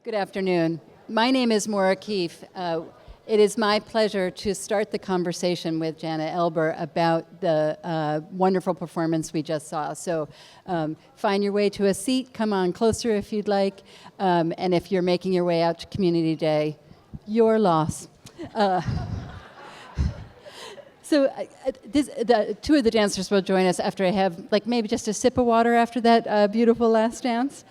Good afternoon. My name is Maura Keefe. It is my pleasure to start the conversation with Jana Elber about the wonderful performance we just saw. So find your way to a seat, come on closer if you'd like, and if you're making your way out to Community Day, your loss. The two of the dancers will join us after I have maybe just a sip of water after that beautiful last dance.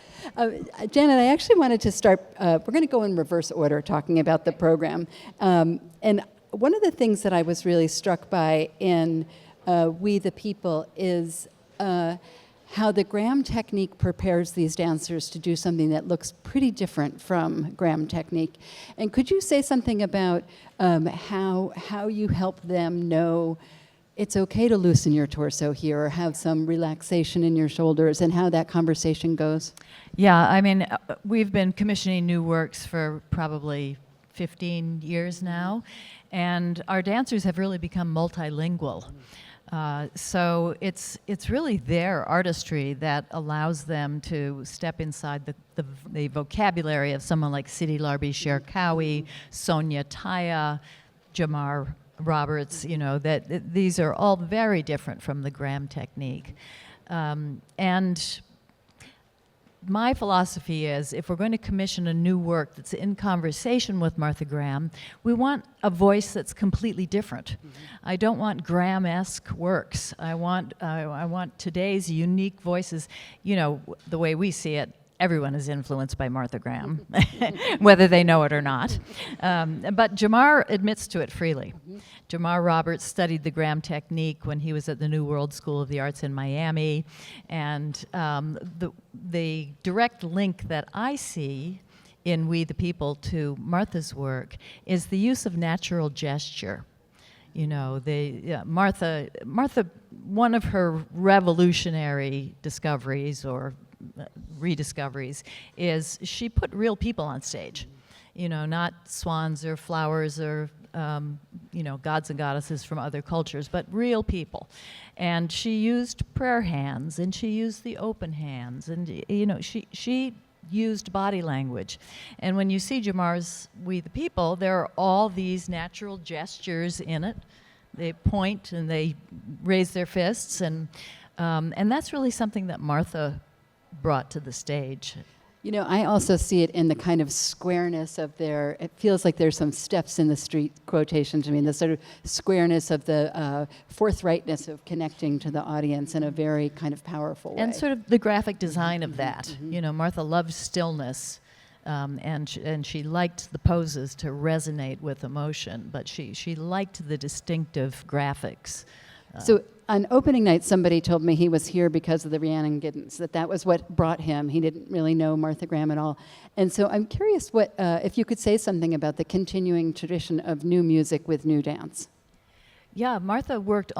Janet, I actually wanted to start, we're going to go in reverse order talking about the program. And one of the things that I was really struck by in We the People is how the Graham technique prepares these dancers to do something that looks pretty different from Graham technique. And could you say something about how you help them know it's okay to loosen your torso here or have some relaxation in your shoulders, and how that conversation goes? Yeah, I mean, we've been commissioning new works for probably 15 years now, and our dancers have really become multilingual. So it's really their artistry that allows them to step inside the vocabulary of someone like Sidi Larbi Cherkaoui, Sonia Taya, Jamar Roberts. You know, that these are all very different from the Graham technique. And my philosophy is, if we're going to commission a new work that's in conversation with Martha Graham, we want a voice that's completely different. Mm-hmm. I don't want Graham-esque works. I want today's unique voices. You know, the way we see it, everyone is influenced by Martha Graham, whether they know it or not. But Jamar admits to it freely. Mm-hmm. Jamar Roberts studied the Graham technique when he was at the New World School of the Arts in Miami. And the direct link that I see in We the People to Martha's work is the use of natural gesture. You know, Martha, one of her revolutionary discoveries or rediscoveries is she put real people on stage. You know, not swans or flowers or gods and goddesses from other cultures, but real people. And she used prayer hands, and she used the open hands, and she used body language. And when you see Jamar's We the People, there are all these natural gestures in it. They point and they raise their fists, and that's really something that Martha brought to the stage. You know, I also see it in the kind of squareness of it feels like there's some steps in the street quotation to me, the sort of squareness of the forthrightness of connecting to the audience in a very kind of powerful way. And sort of the graphic design of that. Mm-hmm. You know, Martha loved stillness, and she liked the poses to resonate with emotion, but she liked the distinctive graphics. So on opening night, somebody told me he was here because of the Rhiannon Giddens, that was what brought him. He didn't really know Martha Graham at all. And so I'm curious if you could say something about the continuing tradition of new music with new dance. Yeah, Martha worked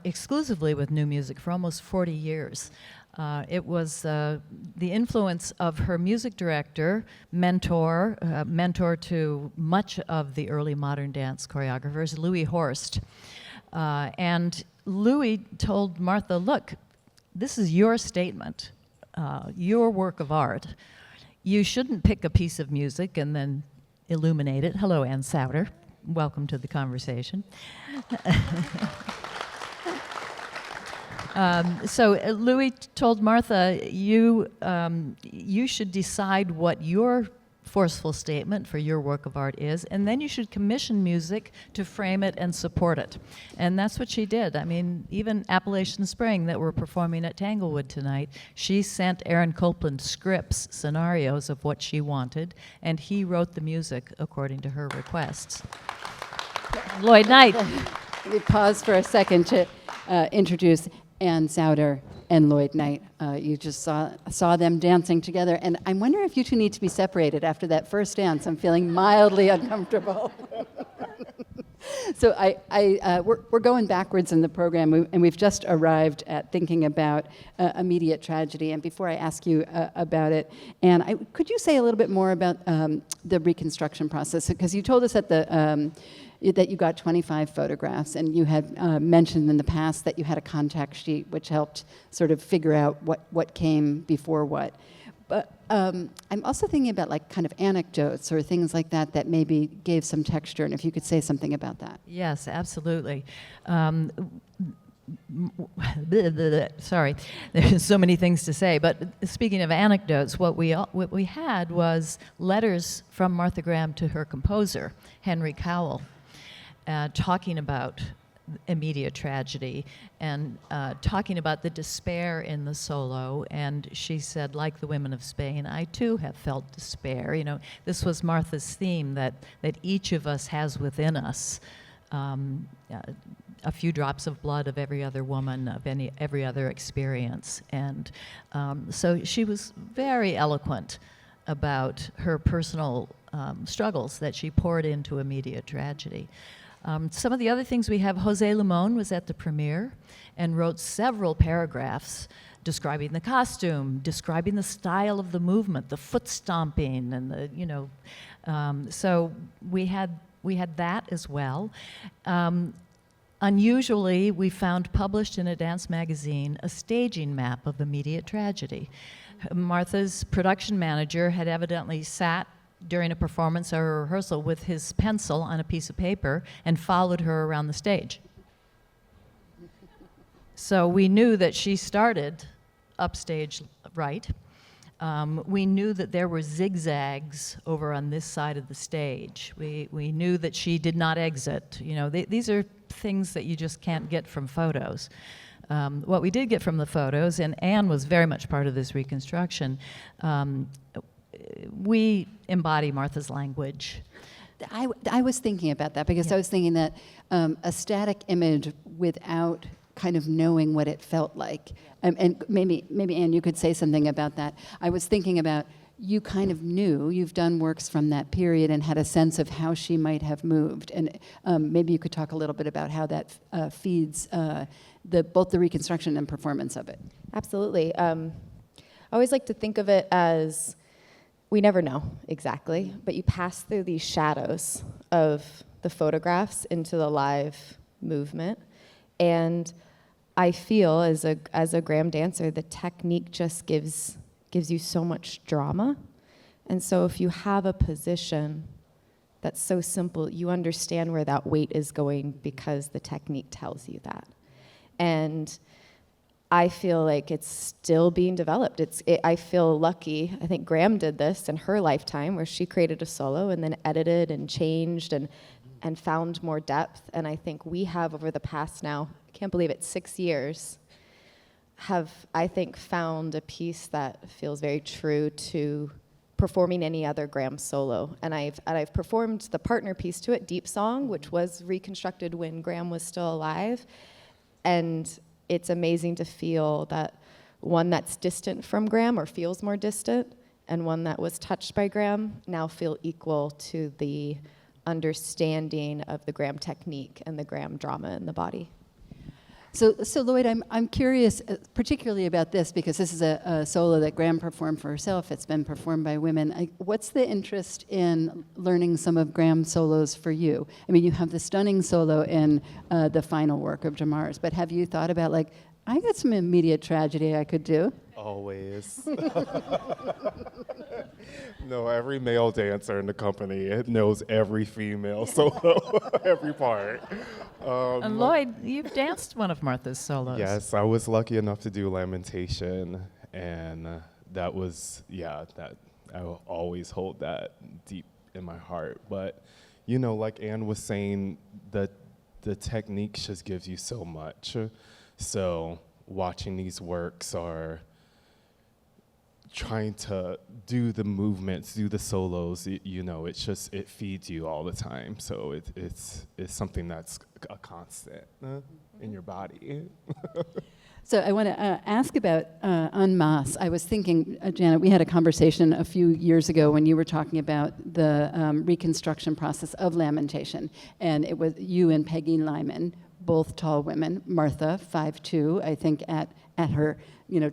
exclusively with new music for almost 40 years. It was the influence of her music director, mentor to much of the early modern dance choreographers, Louis Horst. And Louis told Martha, look, this is your statement, your work of art. You shouldn't pick a piece of music and then illuminate it. Hello, Ann Souter. Welcome to the conversation. So Louis told Martha, you should decide what your forceful statement for your work of art is, and then you should commission music to frame it and support it. And that's what she did. I mean, even Appalachian Spring that we're performing at Tanglewood tonight, she sent Aaron Copland scripts, scenarios of what she wanted, and he wrote the music according to her requests. Lloyd Knight. Let me pause for a second to introduce Ann Souter and Lloyd Knight. You just saw them dancing together, and I wonder if you two need to be separated after that first dance. I'm feeling mildly uncomfortable. So we're going backwards in the program, and we've just arrived at thinking about immediate tragedy. And before I ask you about it, Ann, could you say a little bit more about the reconstruction process? Because you told us at that you got 25 photographs, and you had mentioned in the past that you had a contact sheet which helped sort of figure out what came before what. But I'm also thinking about like kind of anecdotes or things like that that maybe gave some texture, and if you could say something about that. Yes, absolutely. Sorry, there's so many things to say. But speaking of anecdotes, what we had was letters from Martha Graham to her composer, Henry Cowell, talking about immediate tragedy and talking about the despair in the solo. And she said, like the women of Spain, I too have felt despair. You know, this was Martha's theme, that each of us has within us a few drops of blood of every other woman, of every other experience. And so she was very eloquent about her personal struggles that she poured into immediate tragedy. Some of the other things we have, Jose Limon was at the premiere and wrote several paragraphs describing the costume, describing the style of the movement, the foot stomping, and the, you know, so we had that as well. Unusually, we found published in a dance magazine a staging map of immediate tragedy. Martha's production manager had evidently sat during a performance or a rehearsal with his pencil on a piece of paper and followed her around the stage. So we knew that she started upstage right. We knew that there were zigzags over on this side of the stage. We knew that she did not exit. You know, these are things that you just can't get from photos. What we did get from the photos, and Anne was very much part of this reconstruction, we embody Martha's language. I was thinking about that because I was thinking that a static image without kind of knowing what it felt like, and maybe Anne, you could say something about that. I was thinking about, you kind of knew, you've done works from that period and had a sense of how she might have moved, and maybe you could talk a little bit about how that feeds both the reconstruction and performance of it. Absolutely. I always like to think of it as, we never know exactly, but you pass through these shadows of the photographs into the live movement. And I feel as a Graham dancer, the technique just gives you so much drama. And so if you have a position that's so simple, you understand where that weight is going because the technique tells you that. And I feel like it's still being developed. I feel lucky. I think Graham did this in her lifetime, where she created a solo and then edited and changed and found more depth. And I think we have, over the past now, I can't believe it, 6 years, have, I think, found a piece that feels very true to performing any other Graham solo. And I've performed the partner piece to it, Deep Song, which was reconstructed when Graham was still alive. And it's amazing to feel that one that's distant from Graham or feels more distant, and one that was touched by Graham now feel equal to the understanding of the Graham technique and the Graham drama in the body. So Lloyd, I'm curious, particularly about this, because this is a solo that Graham performed for herself. It's been performed by women. What's the interest in learning some of Graham's solos for you? I mean, you have the stunning solo in the final work of Jamars, but have you thought about, like, I got some immediate tragedy I could do? Always. No, every male dancer in the company knows every female solo, every part. And Lloyd, you've danced one of Martha's solos. Yes, I was lucky enough to do Lamentation, and that was, that I will always hold that deep in my heart. But, you know, like Anne was saying, the technique just gives you so much. So watching these works are trying to do the movements, do the solos, you know, it feeds you all the time. So it's something that's a constant in your body. So I want to ask about En Masse. I was thinking, Janet, we had a conversation a few years ago when you were talking about the reconstruction process of Lamentation, and it was you and Peggy Lyman, both tall women, Martha, 5'2", I think at her,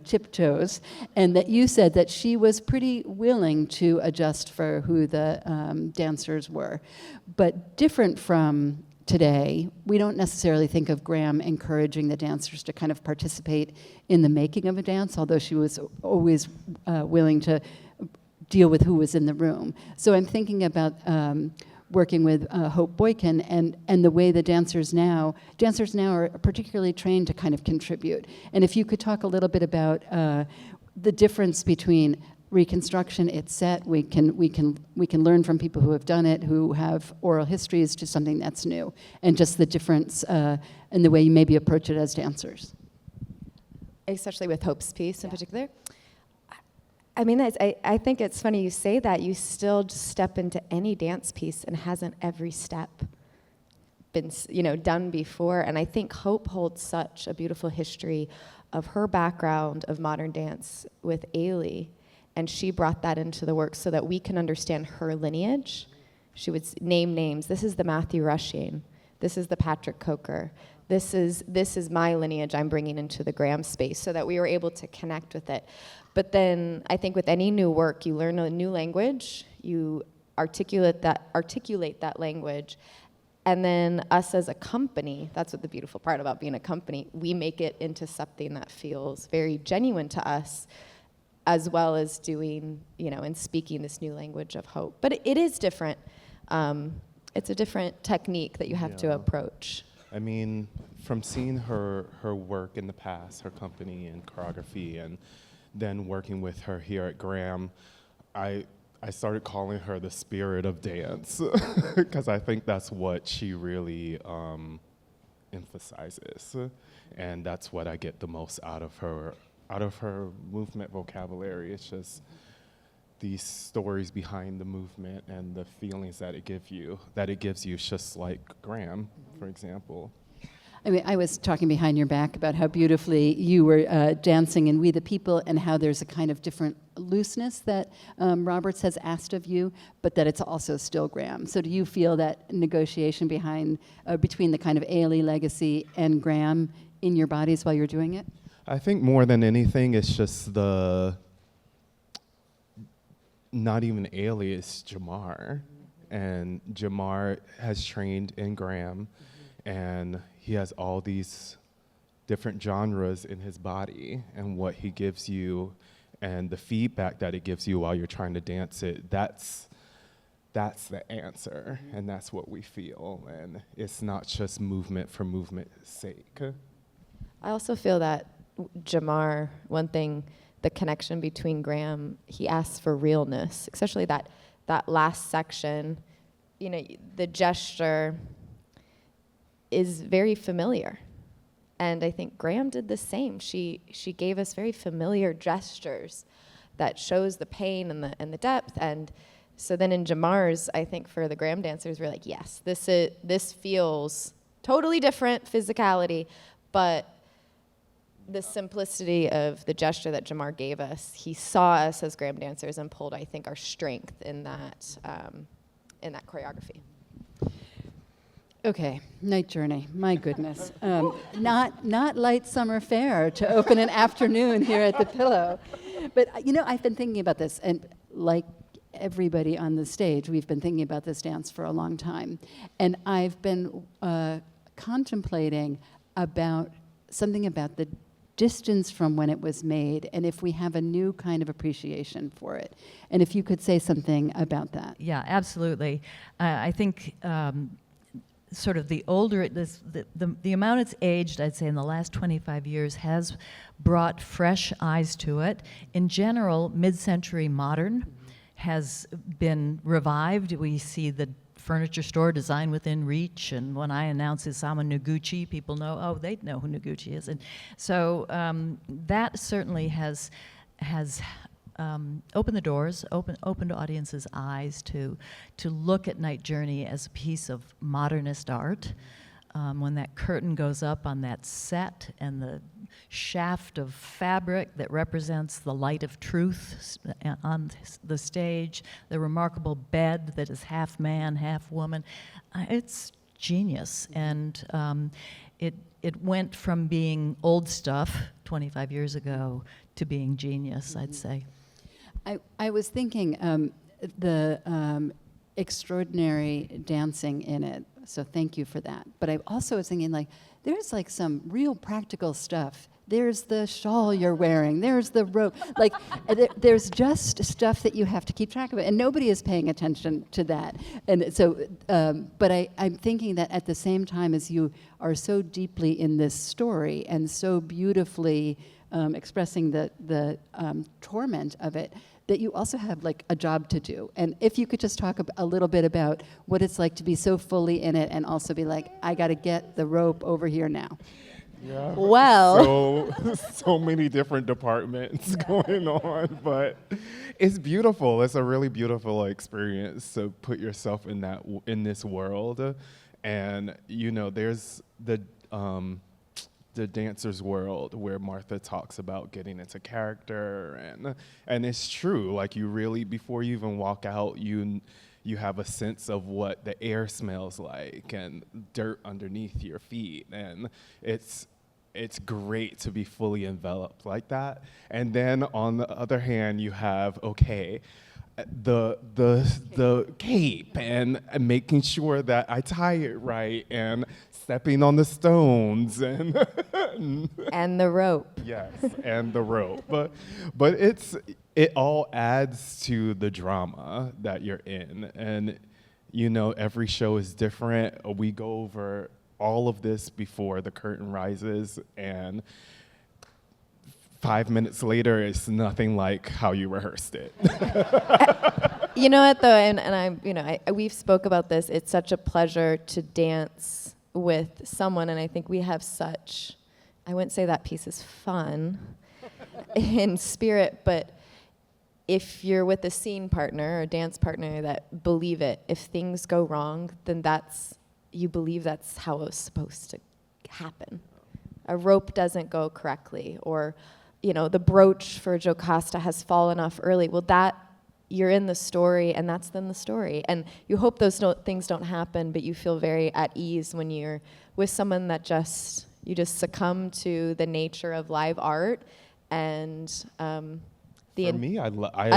tiptoes, and that you said that she was pretty willing to adjust for who the dancers were, but different from today, we don't necessarily think of Graham encouraging the dancers to kind of participate in the making of a dance, although she was always willing to deal with who was in the room. So I'm thinking about working with Hope Boykin and the way the dancers now are particularly trained to kind of contribute. And if you could talk a little bit about the difference between reconstruction, it's set, we can learn from people who have done it, who have oral histories, to something that's new, and just the difference in the way you maybe approach it as dancers. Especially with Hope's piece in particular. I mean, I think it's funny you say that. You still step into any dance piece and hasn't every step been, done before. And I think Hope holds such a beautiful history of her background of modern dance with Ailey, and she brought that into the work so that we can understand her lineage. She would name names. This is the Matthew Rushing. This is the Patrick Coker. This is my lineage I'm bringing into the Graham space, so that we were able to connect with it. But then I think with any new work, you learn a new language, you articulate that language, and then us as a company, that's what the beautiful part about being a company, we make it into something that feels very genuine to us, as well as doing, and speaking this new language of hope. But it is different. It's a different technique that you have to approach. I mean, from seeing her work in the past, her company and choreography, and then working with her here at Graham, I started calling her the spirit of dance, because I think that's what she really emphasizes, and that's what I get the most out of her movement vocabulary. It's just these stories behind the movement and the feelings that it gives you, just like Graham, for example. I mean, I was talking behind your back about how beautifully you were dancing in We the People, and how there's a kind of different looseness that Roberts has asked of you, but that it's also still Graham. So do you feel that negotiation between the kind of Ailey legacy and Graham in your bodies while you're doing it? I think more than anything, it's just not even Ailey, it's Jamar. And Jamar has trained in Graham, and he has all these different genres in his body, and what he gives you and the feedback that it gives you while you're trying to dance it, that's the answer, and that's what we feel. And it's not just movement for movement's sake. I also feel that Jamar, one thing, the connection between Graham, he asks for realness, especially that last section. The gesture is very familiar, and I think Graham did the same. She gave us very familiar gestures that shows the pain and the depth. And so then in Jamar's, I think for the Graham dancers, we're like, yes, this feels totally different physicality, but the simplicity of the gesture that Jamar gave us, he saw us as Graham dancers and pulled, I think, our strength in that choreography. Okay, Night Journey, my goodness. Not light summer fare to open an afternoon here at the Pillow. But, I've been thinking about this, and like everybody on the stage, we've been thinking about this dance for a long time. And I've been contemplating something about the distance from when it was made, and if we have a new kind of appreciation for it. And if you could say something about that. Yeah, absolutely. I think sort of the older, the amount it's aged, I'd say in the last 25 years, has brought fresh eyes to it. In general, mid-century modern has been revived. We see the furniture store Design Within Reach, and when I announce Isamu Noguchi, people know, oh, they know who Noguchi is. And so that certainly has opened the doors, opened audiences' eyes to look at Night Journey as a piece of modernist art. When that curtain goes up on that set and the shaft of fabric that represents the light of truth on the stage, the remarkable bed that is half man, half woman, it's genius. And it went from being old stuff 25 years ago to being genius, I'd say. I was thinking the extraordinary dancing in it So thank you for that. But I also was thinking, like, there's like some real practical stuff. There's the shawl you're wearing. There's the rope. Like, there's just stuff that you have to keep track of it, and nobody is paying attention to that. And so, but I'm thinking that at the same time as you are so deeply in this story and so beautifully expressing the torment of it, that you also have like a job to do. And if you could just talk a little bit about what it's like to be so fully in it and also be like, I got to get the rope over here now. Yeah. Well. So many different departments going on, but it's beautiful. It's a really beautiful experience to put yourself in this world, and there's the dancer's world where Martha talks about getting into character, and it's true. Like, you really, before you even walk out, you have a sense of what the air smells like and dirt underneath your feet, and it's great to be fully enveloped like that. And then on the other hand, you have the cape and making sure that I tie it right and stepping on the stones and And the rope. yes, and the rope. But it all adds to the drama that you're in. And every show is different. We go over all of this before the curtain rises, and 5 minutes later, it's nothing like how you rehearsed it. You know what, though, and we've spoke about this. It's such a pleasure to dance with someone, and I think we have such, I wouldn't say that piece is fun in spirit, but if you're with a scene partner or a dance partner that believe it, if things go wrong, then you believe that's how it was supposed to happen. A rope doesn't go correctly, or the brooch for Jocasta has fallen off early. Well, that, you're in the story, and that's then the story. And you hope those things don't happen, but you feel very at ease when you're with someone that you just succumb to the nature of live art. And For me, I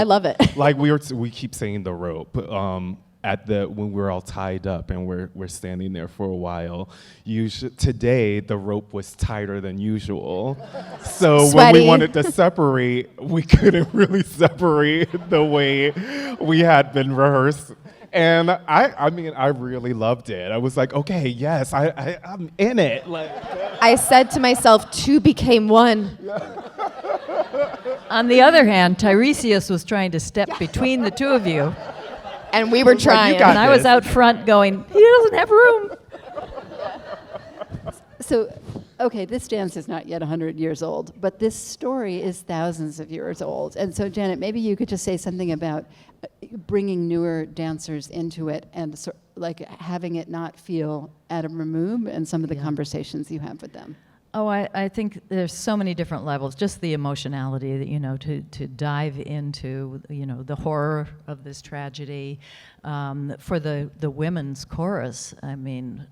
love it. Like we keep saying the rope. When we're all tied up and we're standing there for a while. Today the rope was tighter than usual, so Sweaty. when we wanted to separate, we couldn't really separate the way we had been rehearsed. And I really loved it. I was like, okay, yes, I'm in it. Like, I said to myself, two became one. On the other hand, Tiresias was trying to step between the two of you. And we were trying. you got And I was this. out front going, he doesn't have room. So, okay, this dance is not yet 100 years old, but this story is thousands of years old. And so, Janet, maybe you could just say something about bringing newer dancers into it and like having it not feel out of remove, and some of the conversations you have with them. Oh, I think there's so many different levels. Just the emotionality that, to dive into, the horror of this tragedy. For the women's chorus, I mean,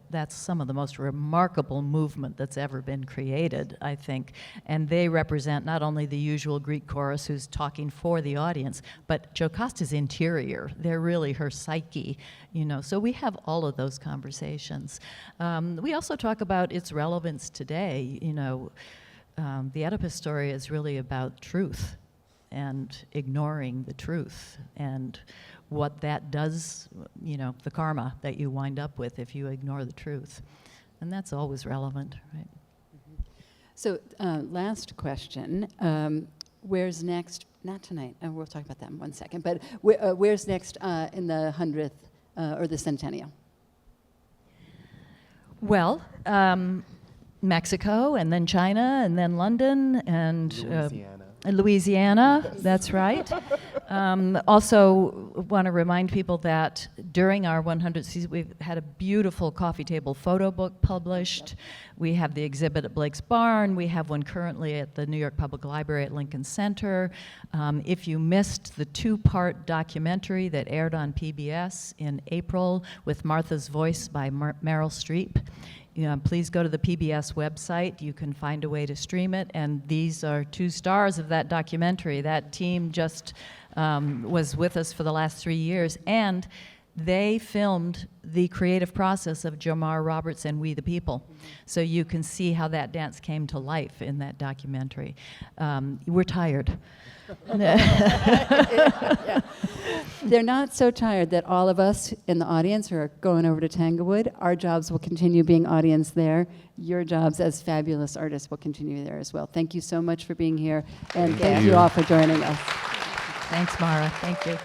that's some of the most remarkable movement that's ever been created, I think. And they represent not only the usual Greek chorus who's talking for the audience, but Jocasta's interior. They're really her psyche, So we have all of those conversations. We also talk about its relevance today. The Oedipus story is really about truth and ignoring the truth and what that does, the karma that you wind up with if you ignore the truth. And that's always relevant, right? So, last question. Where's next? Not tonight. We'll talk about that in 1 second. But where's next in the 100th or the centennial? Well, Mexico, and then China, and then London, and Louisiana, that's right. Also want to remind people that during our 100th season, we've had a beautiful coffee table photo book published. We have the exhibit at Blake's Barn. We have one currently at the New York Public Library at Lincoln Center. If you missed the 2-part documentary that aired on PBS in April with Martha's Voice by Meryl Streep, please go to the PBS website. You can find a way to stream it. And these are 2 stars of that documentary. That team just was with us for the last 3 years. And They filmed the creative process of Jamar Roberts and We the People. So you can see how that dance came to life in that documentary. We're tired. They're not so tired that all of us in the audience who are going over to Tanglewood, our jobs will continue being audience there. Your jobs as fabulous artists will continue there as well. Thank you so much for being here, and thank you all for joining us. Thanks, Mara. Thank you.